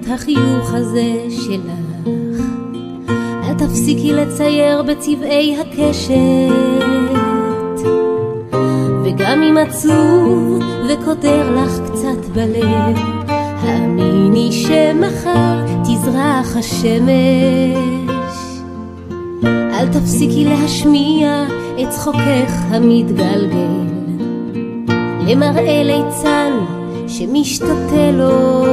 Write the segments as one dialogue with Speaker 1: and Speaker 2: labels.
Speaker 1: את החיוך הזה שלך. אל תפסיקי לצייר בצבעי הקשת, וגם אם עצוב וקודר לך קצת בלב, האמיני שמחר תזרח השמש. אל תפסיקי להשמיע את צחוקך המתגלגל למראה ליצן שמשתתה לו,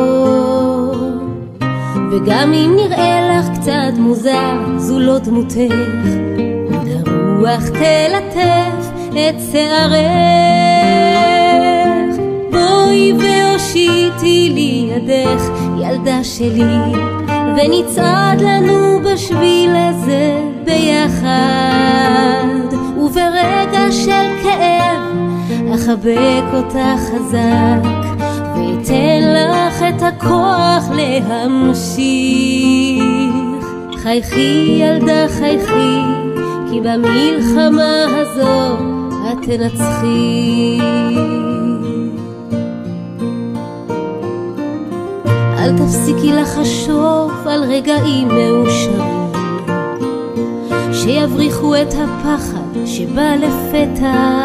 Speaker 1: וגם אם נראה לך קצת מוזר, זו לא דמותך, עוד הרוח תלטף את שערך. בואי והושיטי לי ידך, ילדה שלי, ונצעד לנו בשביל הזה ביחד, וברגע של כאב אחבק אותך חזק, ואתן לך את הכוח להמשיך. חייכי ילדה חייכי, כי במלחמה הזו את תנצחי. אל תפסיקי לחשוב על רגעים מאושרים שיבריחו את הפחד שבא לפתע,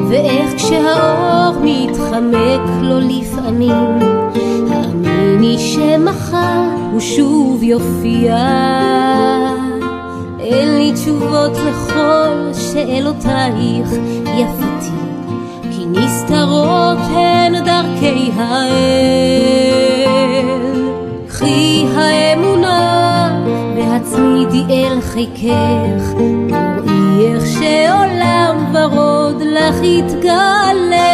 Speaker 1: ואיך כשהאור מתחמק לו לפעמים, האמיני שמחר הוא שוב יופיע. אין לי תשובות לכל שאלותייך יפתי, כי נסתרות הן דרכי האל. קחי האמונה והצמידי אל חיקך, ראי איך שעולם ורוד לך יתגלה.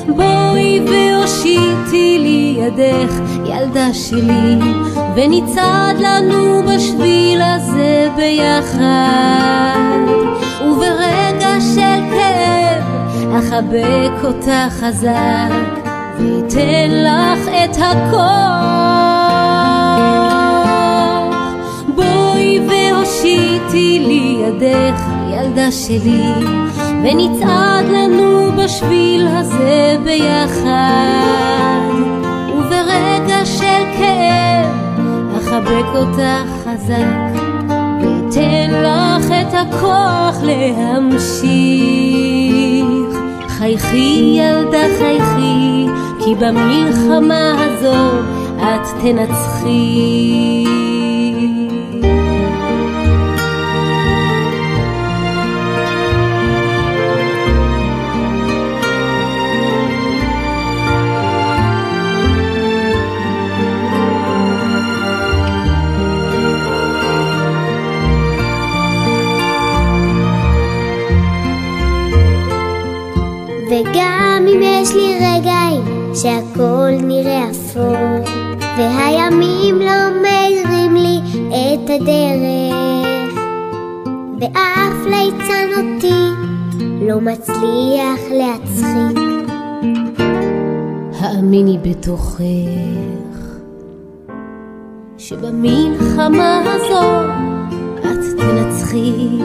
Speaker 1: בואי והושיטי לי ידך, ילדה שלי, ונצעד לנו בשביל הזה ביחד, וברגע של כאב אחבק אותך חזק, ויתן לך את הכוח. בואי והושיטי לי ידך, ילדה שלי, ונצעד לנו בשביל הזה ביחד, וברגע של כאב אחבק אותך חזק, ויתן לך את הכוח להמשיך. חייכי ילדה חייכי, כי במלחמה הזו את תנצחי.
Speaker 2: וגם אם יש לי רגעים שהכל נראה אפור, והימים לא מאירים לי את הדרך, ואף ליצן אותי לא מצליח להצחיק,
Speaker 1: האמיני בתוכך שבמלחמה הזו את תנצחי.